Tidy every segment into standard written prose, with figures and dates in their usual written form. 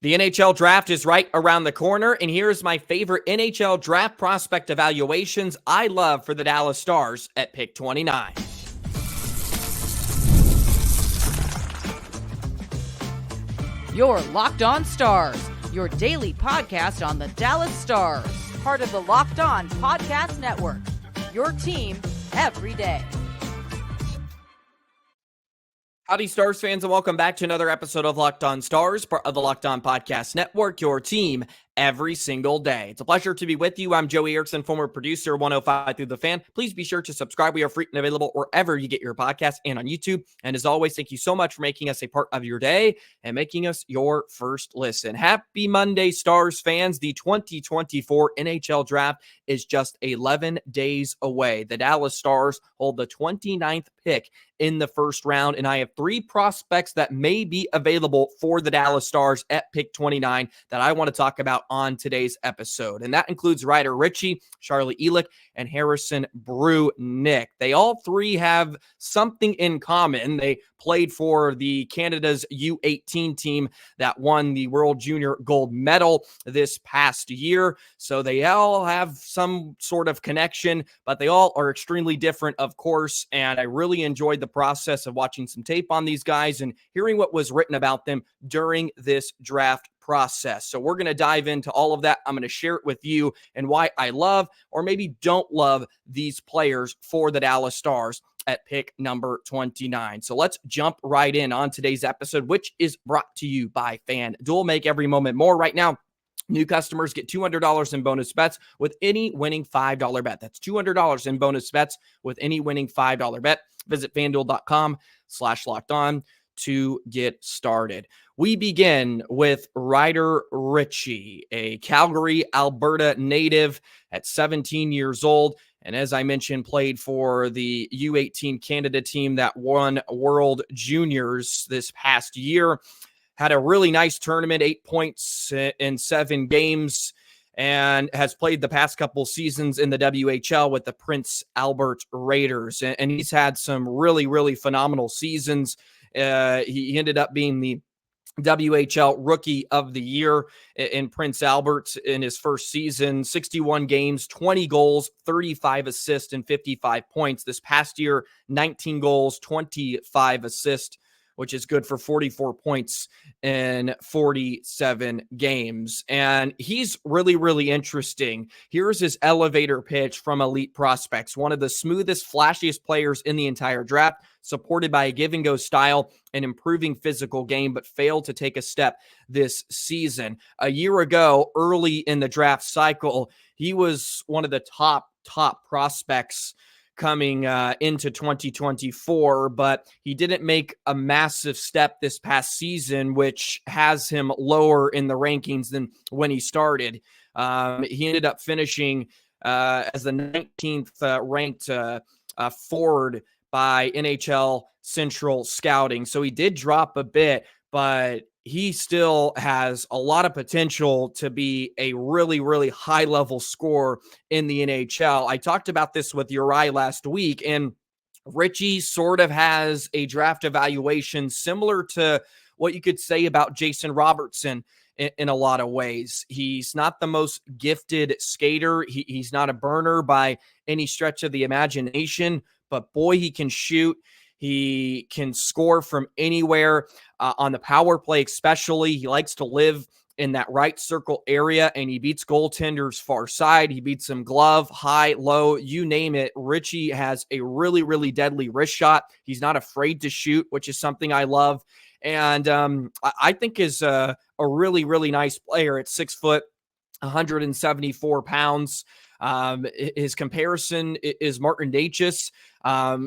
The NHL Draft is right around the corner, and here's my favorite NHL Draft prospect evaluations I love for the Dallas Stars at pick 29. Your Locked On Stars, your daily podcast on the Dallas Stars. Part of the Locked On Podcast Network, your team every day. Howdy, Stars fans, and welcome back to another episode of Locked On Stars, part of the Locked On Podcast Network, your team every single day. It's a pleasure to be with you. I'm Joey Erickson, former producer, 105 Through the Fan. Please be sure to subscribe. We are free and available wherever you get your podcasts and on YouTube. And as always, thank you so much for making us a part of your day and making us your first listen. Happy Monday, Stars fans. The 2024 NHL Draft is just 11 days away. The Dallas Stars hold the 29th pick in the first round, and I have three prospects that may be available for the Dallas Stars at pick 29 that I want to talk about on today's episode. And that includes Ryder Ritchie, Elick, and Harrison Brunicke. They all three have something in common. They played for the Canada's U18 team that won the World Junior Gold Medal this past year. So they all have some sort of connection, but they all are extremely different, of course. And I really enjoyed the process of watching some tape on these guys and hearing what was written about them during this draft process. So we're going to dive into all of that. I'm going to share it with you and why I love or maybe don't love these players for the Dallas Stars at pick number 29. So let's jump right in on today's episode, which is brought to you by FanDuel. Make every moment more. Right now, new customers get $200 in bonus bets with any winning $5 bet. That's $200 in bonus bets with any winning $5 bet. Visit FanDuel.com/locked-on to get started. We begin with Ryder Ritchie, a Calgary, Alberta native at 17 years old. And as I mentioned, played for the U18 Canada team that won World Juniors this past year. Had a really nice tournament, 8 points in 7 games, and has played the past couple seasons in the WHL with the Prince Albert Raiders. And he's had some really, really phenomenal seasons. He ended up being the WHL Rookie of the Year in Prince Albert in his first season. 61 games, 20 goals, 35 assists, and 55 points. This past year, 19 goals, 25 assists, which is good for 44 points in 47 games. And he's really, really interesting. Here's his elevator pitch from Elite Prospects, one of the smoothest, flashiest players in the entire draft, supported by a give-and-go style and improving physical game, but failed to take a step this season. A year ago, early in the draft cycle, he was one of the top prospects coming into 2024, but he didn't make a massive step this past season, which has him lower in the rankings than when he started. He ended up finishing as the 19th ranked forward by NHL Central Scouting. So he did drop a bit, but he still has a lot of potential to be a really, really high-level scorer in the NHL. I talked about this with Uri last week, and Ritchie sort of has a draft evaluation similar to what you could say about Jason Robertson in a lot of ways. He's not the most gifted skater. He's not a burner by any stretch of the imagination, but boy, he can shoot. He can score from anywhere on the power play, especially. He likes to live in that right circle area, and he beats goaltenders far side. He beats them glove, high, low, you name it. Ritchie has a really, really deadly wrist shot. He's not afraid to shoot, which is something I love. And I think is a really, really nice player at 6 foot, 174 pounds. His comparison is Martin Necas.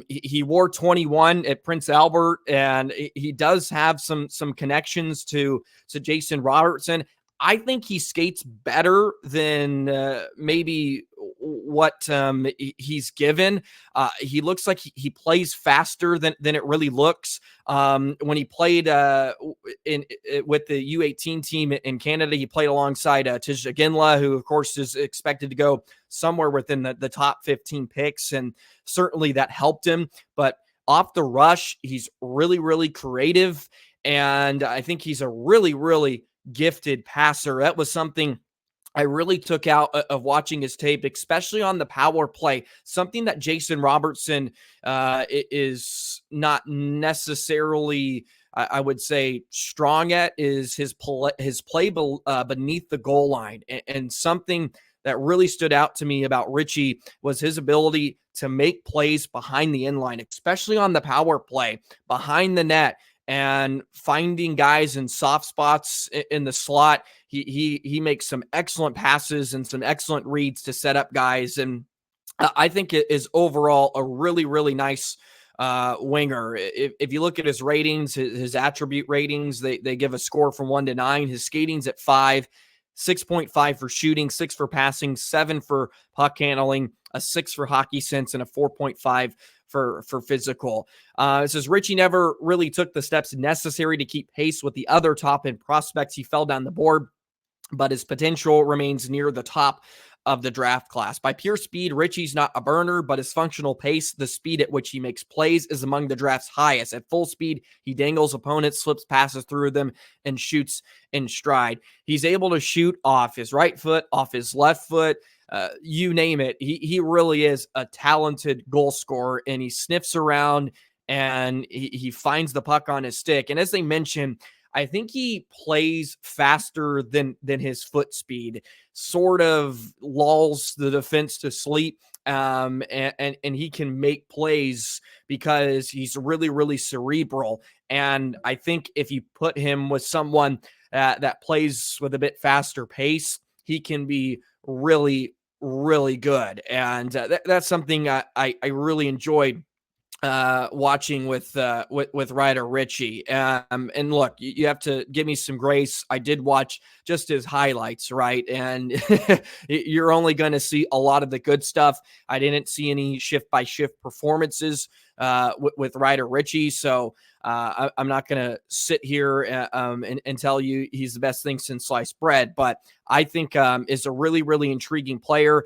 He wore 21 at Prince Albert, and he does have some connections to Jason Robertson. I think he skates better than maybe what he's given. He looks like he plays faster than it really looks. When he played with the U18 team in Canada, he played alongside Tijagila, who, of course, is expected to go somewhere within the top 15 picks, and certainly that helped him. But off the rush, he's really, really creative, and I think he's a really, really gifted passer. That was something I really took out of watching his tape, especially on the power play. Something that Jason Robertson is not necessarily, I would say, strong at is his play beneath the goal line. And something that really stood out to me about Ritchie was his ability to make plays behind the inline, especially on the power play, behind the net, and finding guys in soft spots in the slot. He makes some excellent passes and some excellent reads to set up guys. And I think it is overall a really, really nice winger. If you look at his ratings, his attribute ratings, they give a score from 1 to 9. His skating's at 5, 6.5 for shooting, 6 for passing, 7 for puck handling, a 6 for hockey sense, and a 4.5 for physical. It says Ritchie never really took the steps necessary to keep pace with the other top-end prospects. He fell down the board, but his potential remains near the top of the draft class. By pure speed, Ritchie's not a burner, but his functional pace, the speed at which he makes plays, is among the draft's highest. At full speed, he dangles opponents, slips passes through them, and shoots in stride. He's able to shoot off his right foot, off his left foot, you name it. He really is a talented goal scorer, and he sniffs around and he finds the puck on his stick. And as they mentioned, I think he plays faster than his foot speed, sort of lulls the defense to sleep. And he can make plays because he's really, really cerebral. And I think if you put him with someone that plays with a bit faster pace, he can be really, really good. And that's something I really enjoyed watching with Ryder Ritchie. And look, you have to give me some grace. I did watch just his highlights, right? And you're only going to see a lot of the good stuff. I didn't see any shift by shift performances with Ryder Ritchie. So I'm not going to sit here and tell you he's the best thing since sliced bread, but I think is a really, really intriguing player.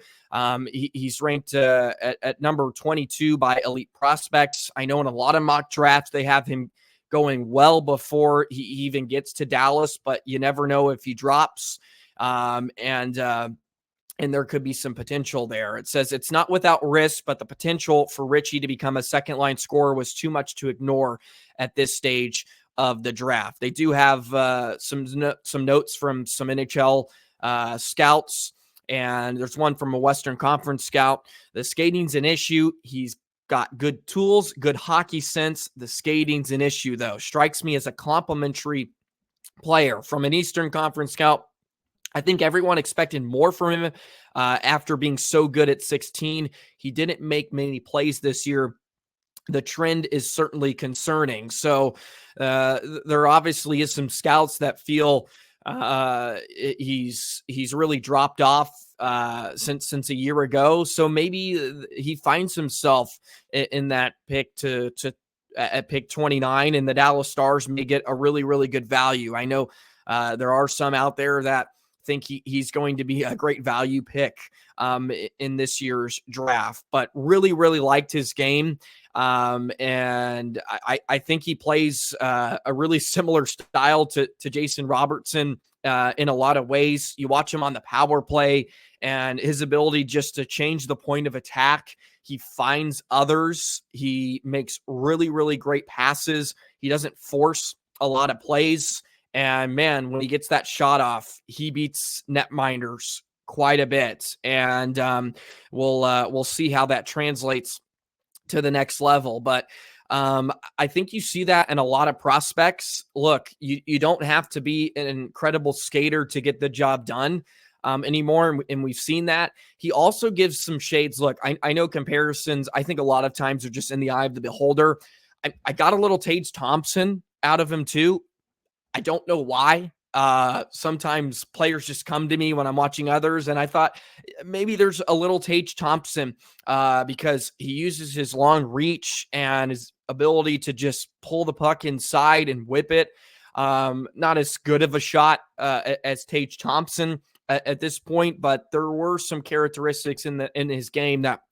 He's ranked at number 22 by Elite Prospects. I know in a lot of mock drafts, they have him going well before he even gets to Dallas, but you never know if he drops. And there could be some potential there. It says it's not without risk, but the potential for Ritchie to become a second-line scorer was too much to ignore at this stage of the draft. They do have some notes from some NHL scouts, and there's one from a Western Conference scout. The skating's an issue. He's got good tools, good hockey sense. The skating's an issue, though. Strikes me as a complimentary player. From an Eastern Conference scout, I think everyone expected more from him after being so good at 16. He didn't make many plays this year. The trend is certainly concerning. So there obviously is some scouts that feel he's really dropped off since a year ago. So maybe he finds himself in that pick at pick 29, and the Dallas Stars may get a really, really good value. I know there are some out there that think he's going to be a great value pick in this year's draft, but really, really liked his game. And I think he plays a really similar style to Jason Robertson in a lot of ways. You watch him on the power play and his ability just to change the point of attack. He finds others. He makes really, really great passes. He doesn't force a lot of plays. And man, when he gets that shot off, he beats netminders quite a bit. And we'll see how that translates to the next level. But I think you see that in a lot of prospects. Look, you don't have to be an incredible skater to get the job done anymore. And we've seen that. He also gives some shades. Look, I know comparisons, I think a lot of times are just in the eye of the beholder. I got a little Tage Thompson out of him too. I don't know why. Sometimes players just come to me when I'm watching others, and I thought maybe there's a little Tage Thompson because he uses his long reach and his ability to just pull the puck inside and whip it. Not as good of a shot as Tage Thompson at this point, but there were some characteristics in his game that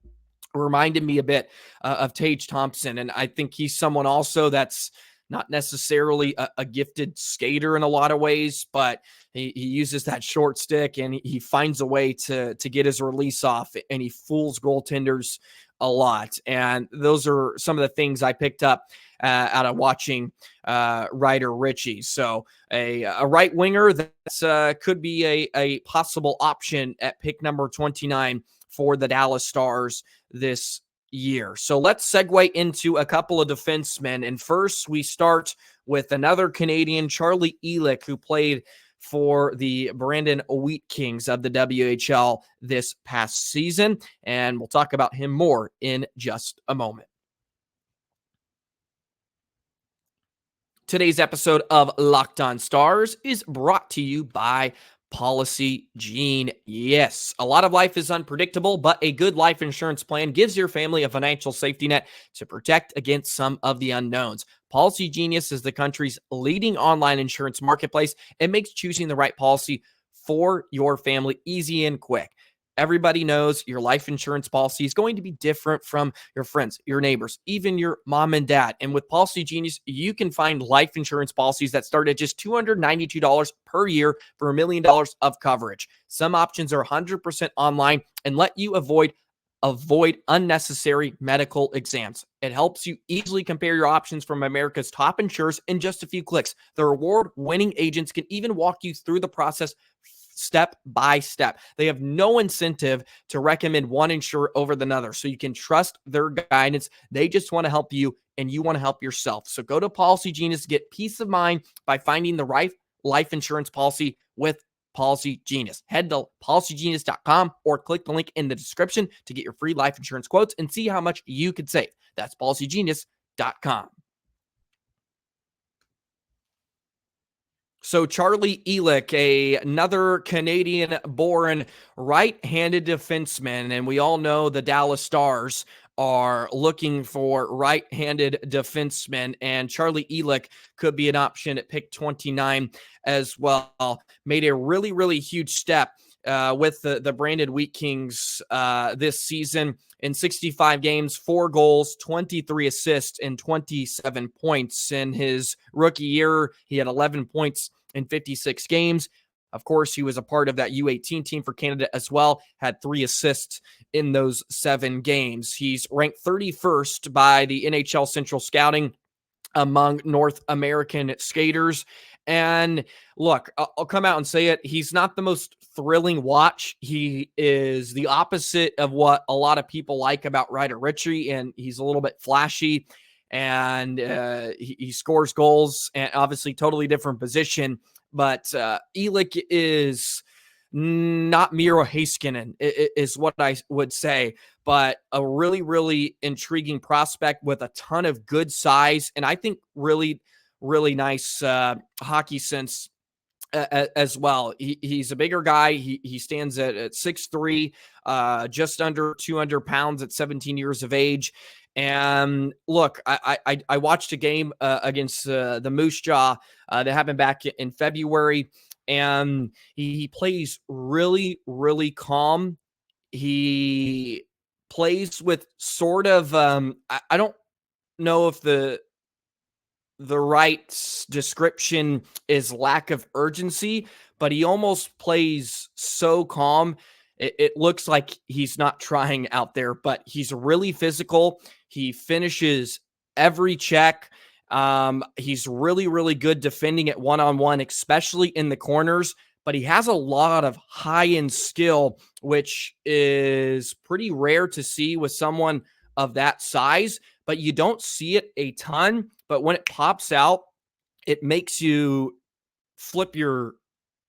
reminded me a bit of Tage Thompson, and I think he's someone also that's not necessarily a gifted skater in a lot of ways, but he uses that short stick and he finds a way to get his release off, and he fools goaltenders a lot. And those are some of the things I picked up out of watching Ryder Ritchie. So a right winger that could be a possible option at pick number 29 for the Dallas Stars this year. So let's segue into a couple of defensemen. And first, we start with another Canadian, Charlie Elick, who played for the Brandon Wheat Kings of the WHL this past season. And we'll talk about him more in just a moment. Today's episode of Locked On Stars is brought to you by Policy Gene. Yes, a lot of life is unpredictable, but a good life insurance plan gives your family a financial safety net to protect against some of the unknowns. Policy Genius is the country's leading online insurance marketplace and makes choosing the right policy for your family easy and quick. Everybody knows your life insurance policy is going to be different from your friends, your neighbors, even your mom and dad. And with Policy Genius, you can find life insurance policies that start at just $292 per year for $1 million of coverage. Some options are 100% online and let you avoid unnecessary medical exams. It helps you easily compare your options from America's top insurers in just a few clicks. The award-winning agents can even walk you through the process step by step. They have no incentive to recommend one insurer over another, so you can trust their guidance. They just want to help you, and you want to help yourself. So go to Policy Genius to get peace of mind by finding the right life insurance policy with Policy Genius. Head to policygenius.com or click the link in the description to get your free life insurance quotes and see how much you could save. That's policygenius.com. So Charlie Elick, another Canadian-born right-handed defenseman, and we all know the Dallas Stars are looking for right-handed defensemen, and Charlie Elick could be an option at pick 29 as well. Made a really, really huge step with the Brandon Wheat Kings this season. In 65 games, 4 goals, 23 assists, and 27 points. In his rookie year, he had 11 points in 56 games. Of course, he was a part of that U18 team for Canada as well, had 3 assists in those 7 games. He's ranked 31st by the NHL Central Scouting among North American skaters. And look, I'll come out and say it. He's not the most thrilling watch. He is the opposite of what a lot of people like about Ryder Ritchie, and he's a little bit flashy, and he scores goals, and obviously totally different position. But Elick is not Miro Heiskanen, is what I would say, but a really, really intriguing prospect with a ton of good size, and I think really, really nice hockey sense as well. He's a bigger guy. He stands at 6'3", just under 200 pounds at 17 years of age. And look, I watched a game against the Moose Jaw that happened back in February, and he plays really, really calm. He plays with sort of I don't know if the right description is lack of urgency, but he almost plays so calm. It looks like he's not trying out there, but he's really physical. He finishes every check. He's really, really good defending at one-on-one, especially in the corners, but he has a lot of high-end skill, which is pretty rare to see with someone of that size, but you don't see it a ton. But when it pops out, it makes you flip your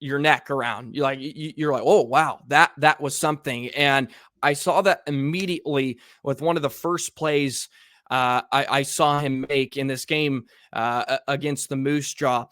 neck around. You're like, oh, wow, that was something. And I saw that immediately with one of the first plays I saw him make in this game against the Moose Jaw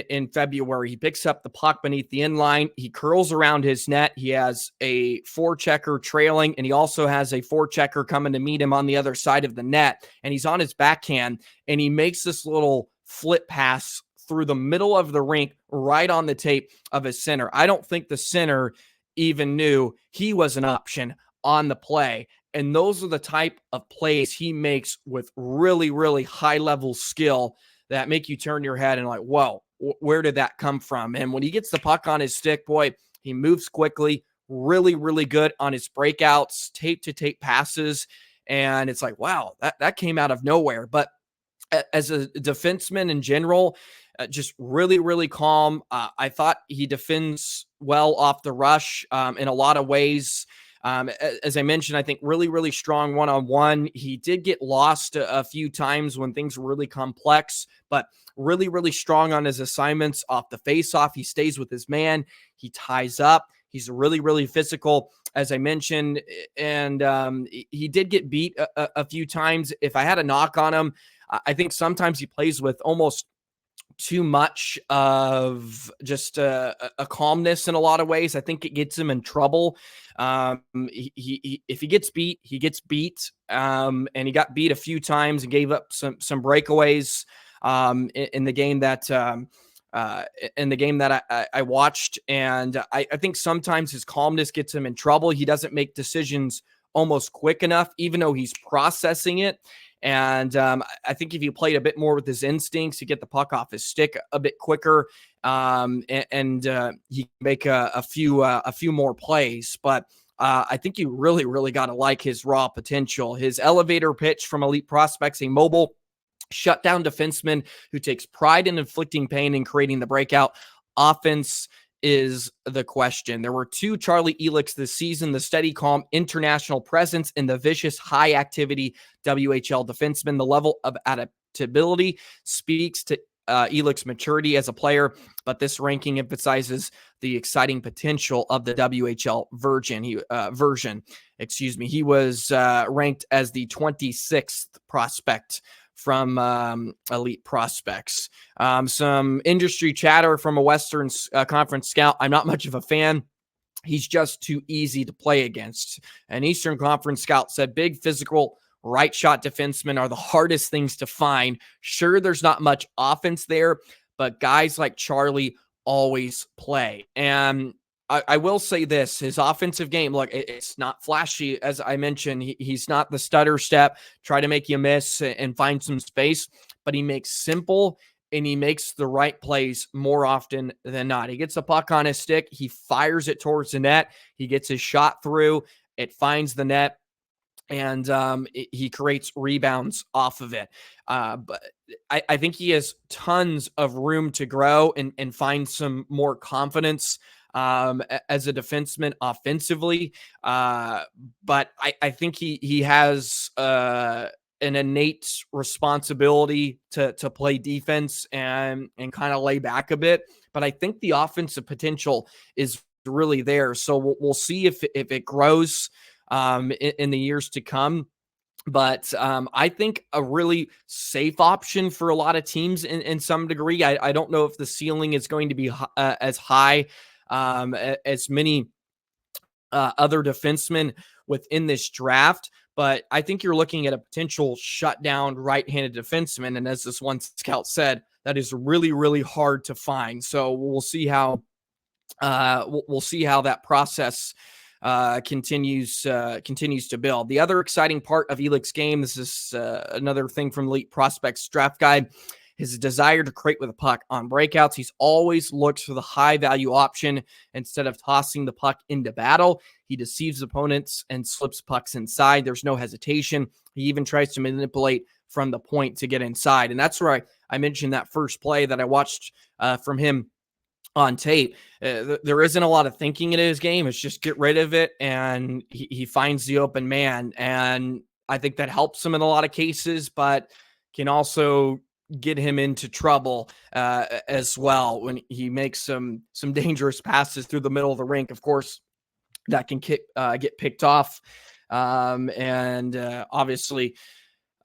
in February. He picks up the puck beneath the end line. He curls around his net. He has a forechecker trailing, and he also has a forechecker coming to meet him on the other side of the net. And he's on his backhand, and he makes this little flip pass through the middle of the rink right on the tape of his center. I don't think the center even knew he was an option on the play. And those are the type of plays he makes with really, really high-level skill that make you turn your head and like, whoa, where did that come from? And when he gets the puck on his stick, boy, he moves quickly, really, really good on his breakouts, tape-to-tape passes. And it's like, wow, that came out of nowhere. But as a defenseman in general, just really, really calm. I thought he defends well off the rush in a lot of ways. As I mentioned, I think really, really strong one-on-one. He did get lost a few times when things were really complex, but really, really strong on his assignments off the face-off. He stays with his man. He ties up. He's really, really physical, as I mentioned, and he did get beat a few times. If I had a knock on him, I think sometimes he plays with almost too much of just a calmness in a lot of ways. I think it gets him in trouble. If he gets beat, he gets beat. And he got beat a few times and gave up some breakaways in the game that I watched. And I think sometimes his calmness gets him in trouble. He doesn't make decisions almost quick enough, even though he's processing it. And I think if he played a bit more with his instincts, he'd get the puck off his stick a bit quicker, and he can make a few more plays. But I think you really, really got to like his raw potential. His elevator pitch from elite prospects, a mobile shutdown defenseman who takes pride in inflicting pain and creating the breakout offense is the question. There were 2 Charlie Elicks this season, the steady, calm international presence and the vicious, high-activity WHL defenseman. The level of adaptability speaks to Elick's maturity as a player, but this ranking emphasizes the exciting potential of the WHL version. He was ranked as the 26th prospect from elite prospects. Some industry chatter from a Western Conference scout. I'm not much of a fan. He's just too easy to play against. An Eastern Conference scout said big, physical, right shot defensemen are the hardest things to find. Sure, there's not much offense there, but guys like Charlie always play. And I will say this, his offensive game, look, it's not flashy. As I mentioned, he's not the stutter step, try to make you miss and find some space, but he makes simple and he makes the right plays more often than not. He gets the puck on his stick. He fires it towards the net. He gets his shot through. It finds the net. And he creates rebounds off of it. But I think he has tons of room to grow and find some more confidence as a defenseman offensively. But I think he has an innate responsibility to play defense and kind of lay back a bit. But I think the offensive potential is really there. So we'll see if it grows in the years to come. But I think a really safe option for a lot of teams in some degree. I don't know if the ceiling is going to be as high as many other defensemen within this draft, but I think you're looking at a potential shutdown right-handed defenseman. And as this one scout said, that is really, really hard to find. So we'll see how that process continues to build. The other exciting part of Elick's game, this is another thing from Elite Prospects Draft Guide, his desire to create with a puck on breakouts. He's always looks for the high value option instead of tossing the puck into battle. He deceives opponents and slips pucks inside. There's no hesitation. He even tries to manipulate from the point to get inside. And that's where I mentioned that first play that I watched from him on tape. There isn't a lot of thinking in his game. It's just get rid of it, and he finds the open man. And I think that helps him in a lot of cases, but can also get him into trouble as well when he makes some dangerous passes through the middle of the rink. Of course, that can get picked off, and obviously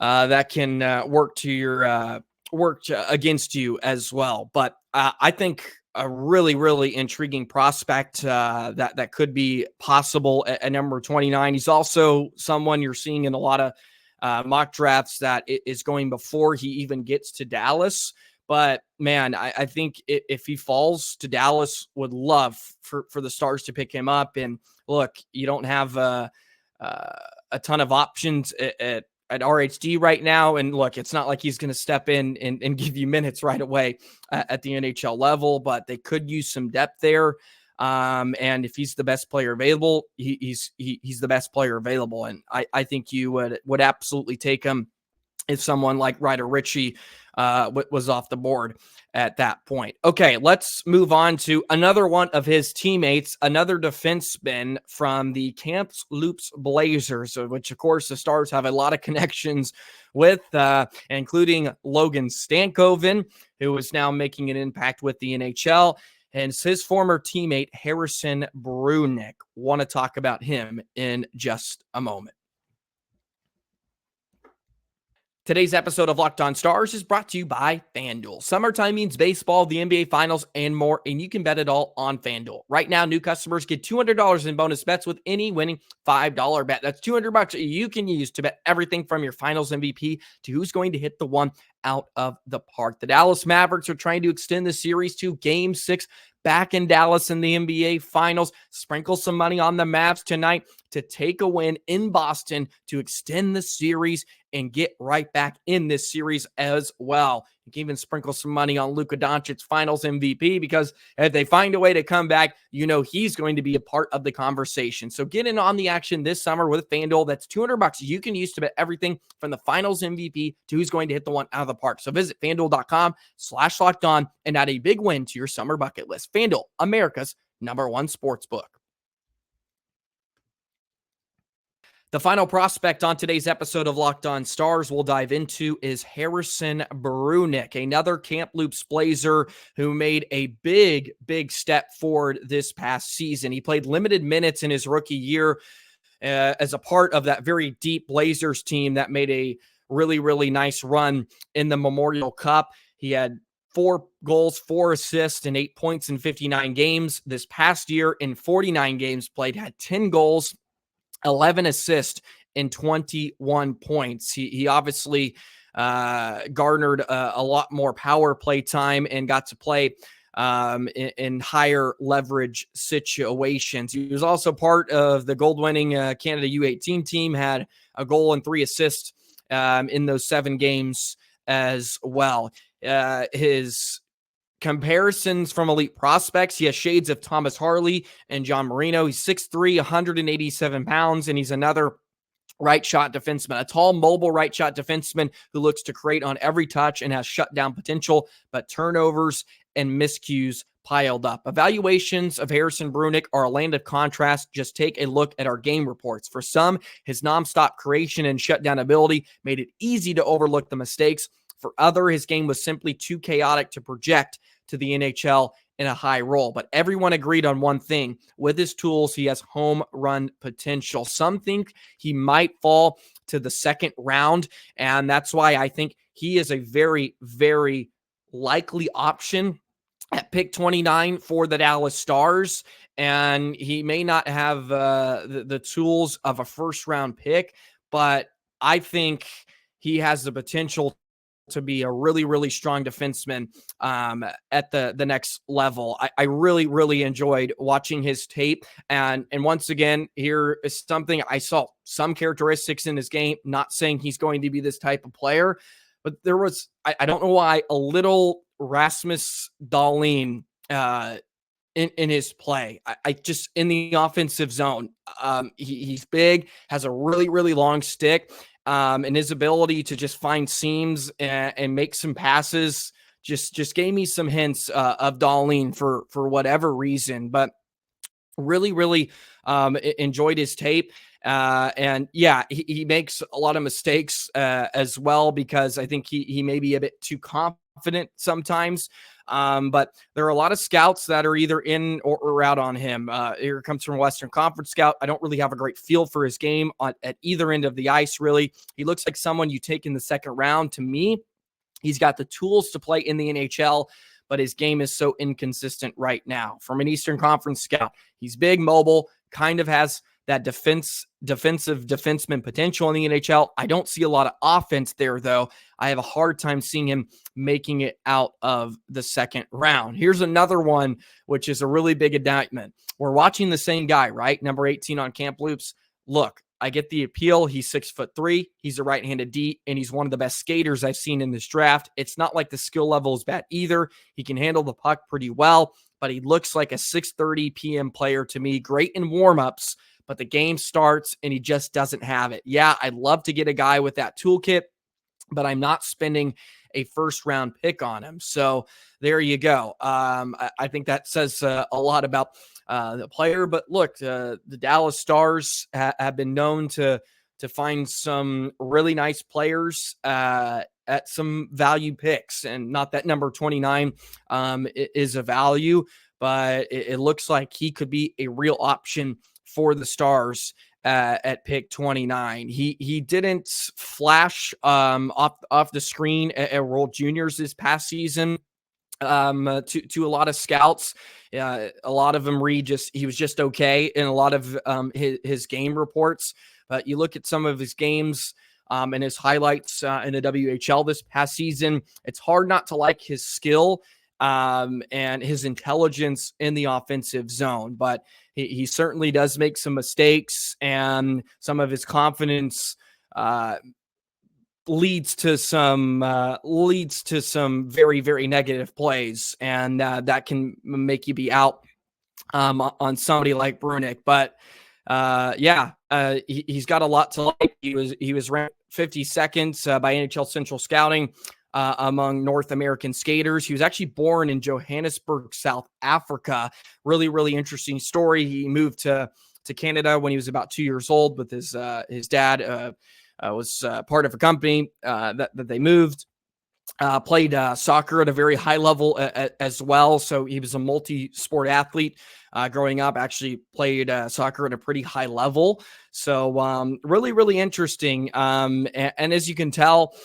that can work against you as well. But I think a really, really intriguing prospect that could be possible at number 29. He's also someone you're seeing in a lot of mock drafts that is going before he even gets to Dallas. But man, I think if he falls to Dallas, would love for the Stars to pick him up. And look, you don't have a ton of options at at RHD right now. And look, it's not like he's going to step in and give you minutes right away at the NHL level, but they could use some depth there. And if he's the best player available, he's the best player available. And I think you would absolutely take him if someone like Ryder Ritchie was off the board at that point. Okay, let's move on to another one of his teammates, another defenseman from the Kamloops Blazers, which, of course, the Stars have a lot of connections with, including Logan Stankoven, who is now making an impact with the NHL, and his former teammate, Harrison Brunicke. Want to talk about him in just a moment. Today's episode of Locked On Stars is brought to you by FanDuel. Summertime means baseball, the NBA Finals, and more, and you can bet it all on FanDuel. Right now, new customers get $200 in bonus bets with any winning $5 bet. That's $200 you can use to bet everything from your Finals MVP to who's going to hit the one out of the park. The Dallas Mavericks are trying to extend the series to Game 6 back in Dallas in the NBA Finals. Sprinkle some money on the Mavs tonight to take a win in Boston to extend the series and get right back in this series as well. You can even sprinkle some money on Luka Doncic's Finals MVP, because if they find a way to come back, you know he's going to be a part of the conversation. So get in on the action this summer with FanDuel. That's $200 you can use to bet everything from the Finals MVP to who's going to hit the one out of the park. So visit FanDuel.com/lockedon and add a big win to your summer bucket list. FanDuel, America's #1 sportsbook. The final prospect on today's episode of Locked On Stars we'll dive into is Harrison Brunicke, another Kamloops Blazer who made a big step forward this past season. He played limited minutes in his rookie year as a part of that very deep Blazers team that made a really nice run in the Memorial Cup. He had 4 goals, 4 assists, and 8 points in 59 games. This past year, in 49 games played, had 10 goals, 11 assists, and 21 points. He obviously garnered a lot more power play time and got to play in higher leverage situations. He was also part of the gold-winning Canada U18 team, had a goal and 3 assists in those 7 games as well. His comparisons from elite prospects, he has shades of Thomas Harley and John Marino. He's 6'3", 187 pounds, and he's another right shot defenseman, a tall, mobile right shot defenseman who looks to create on every touch and has shutdown potential, but turnovers and miscues piled up. Evaluations of Harrison Brunicke are a land of contrast. Just take a look at our game reports. For some, his nonstop creation and shutdown ability made it easy to overlook the mistakes. For other, his game was simply too chaotic to project to the NHL in a high role. But everyone agreed on one thing. With his tools, he has home run potential. Some think he might fall to the second round, and that's why I think he is a very likely option at pick 29 for the Dallas Stars. And he may not have the tools of a first-round pick, but I think he has the potential to be a really strong defenseman at the next level. I really enjoyed watching his tape. And once again, here is something I saw some characteristics in his game, not saying he's going to be this type of player, but there was, I don't know why, a little Rasmus Dahlin in his play. I just, in the offensive zone, he's big, has a really long stick. And his ability to just find seams and make some passes just gave me some hints of Dahlin for whatever reason. But really enjoyed his tape. And yeah, he makes a lot of mistakes as well, because I think he may be a bit too confident sometimes. But there are a lot of scouts that are either in or out on him. Here comes from Western Conference scout. I don't really have a great feel for his game at either end of the ice, really. He looks like someone you take in the second round. To me, he's got the tools to play in the NHL, but his game is so inconsistent right now. From an Eastern Conference scout, he's big, mobile, kind of has that defensive defenseman potential in the NHL. I don't see a lot of offense there, though. I have a hard time seeing him making it out of the second round. Here's another one, which is a really big indictment. We're watching the same guy, right? Number 18 on Kamloops. Look, I get the appeal. He's 6'3". He's a right-handed D, and he's one of the best skaters I've seen in this draft. It's not like the skill level is bad either. He can handle the puck pretty well, but he looks like a 6:30 p.m. player to me. Great in warmups, but the game starts and he just doesn't have it. Yeah, I'd love to get a guy with that toolkit, but I'm not spending a first-round pick on him. So there you go. I think that says a lot about the player. But look, the Dallas Stars have been known to find some really nice players at some value picks, and not that number 29 is a value, but it looks like he could be a real option for the Stars at pick 29. He didn't flash off the screen at World Juniors this past season. To a lot of scouts, a lot of them read he was just okay in a lot of his game reports. But you look at some of his games and his highlights in the WHL this past season, it's hard not to like his skill and his intelligence in the offensive zone. But he certainly does make some mistakes, and some of his confidence leads to some very, very negative plays, and that can make you be out on somebody like Brunick. But he's got a lot to like. He was ranked 52nd by NHL Central Scouting among North American skaters. He was actually born in Johannesburg, South Africa. Really, really interesting story. He moved to Canada when he was about 2 years old with his dad. Was part of a company that they moved. Played soccer at a very high level as well. So he was a multi-sport athlete growing up, actually played soccer at a pretty high level. So really, really interesting. And as you can tell,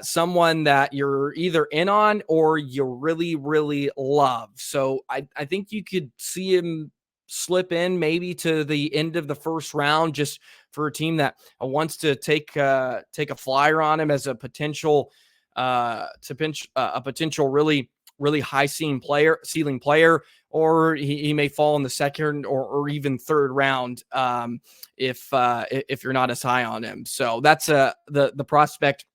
someone that you're either in on or you really, really love. So I think you could see him slip in maybe to the end of the first round, just for a team that wants to take a flyer on him as a potential really, really high ceiling player, or he may fall in the second or even third round if you're not as high on him. So that's the prospect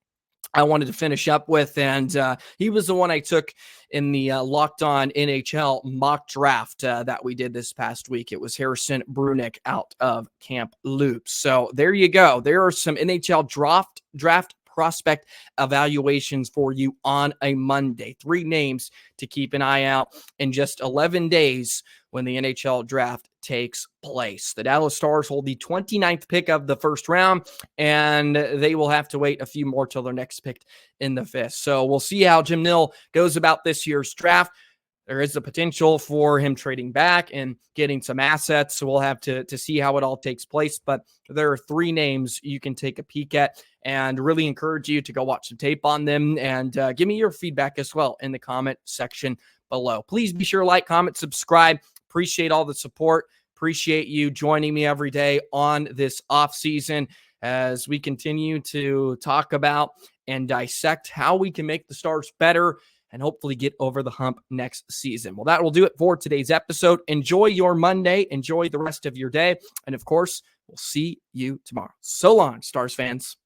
I wanted to finish up with, and he was the one I took in the Locked On NHL mock draft that we did this past week. It was Harrison Brunicke out of Camp Loops. So there you go. There are some NHL draft prospect evaluations for you on a Monday. 3 names to keep an eye out in just 11 days when the NHL draft takes place. The Dallas Stars hold the 29th pick of the first round, and they will have to wait a few more till their next pick in the 5th. So we'll see how Jim Nill goes about this year's draft. There is the potential for him trading back and getting some assets. So we'll have to see how it all takes place. But there are 3 names you can take a peek at, and really encourage you to go watch some tape on them, and give me your feedback as well in the comment section below. Please be sure to like, comment, subscribe. Appreciate all the support. Appreciate you joining me every day on this off season as we continue to talk about and dissect how we can make the Stars better and hopefully get over the hump next season. Well, that will do it for today's episode. Enjoy your Monday. Enjoy the rest of your day. And of course, we'll see you tomorrow. So long, Stars fans.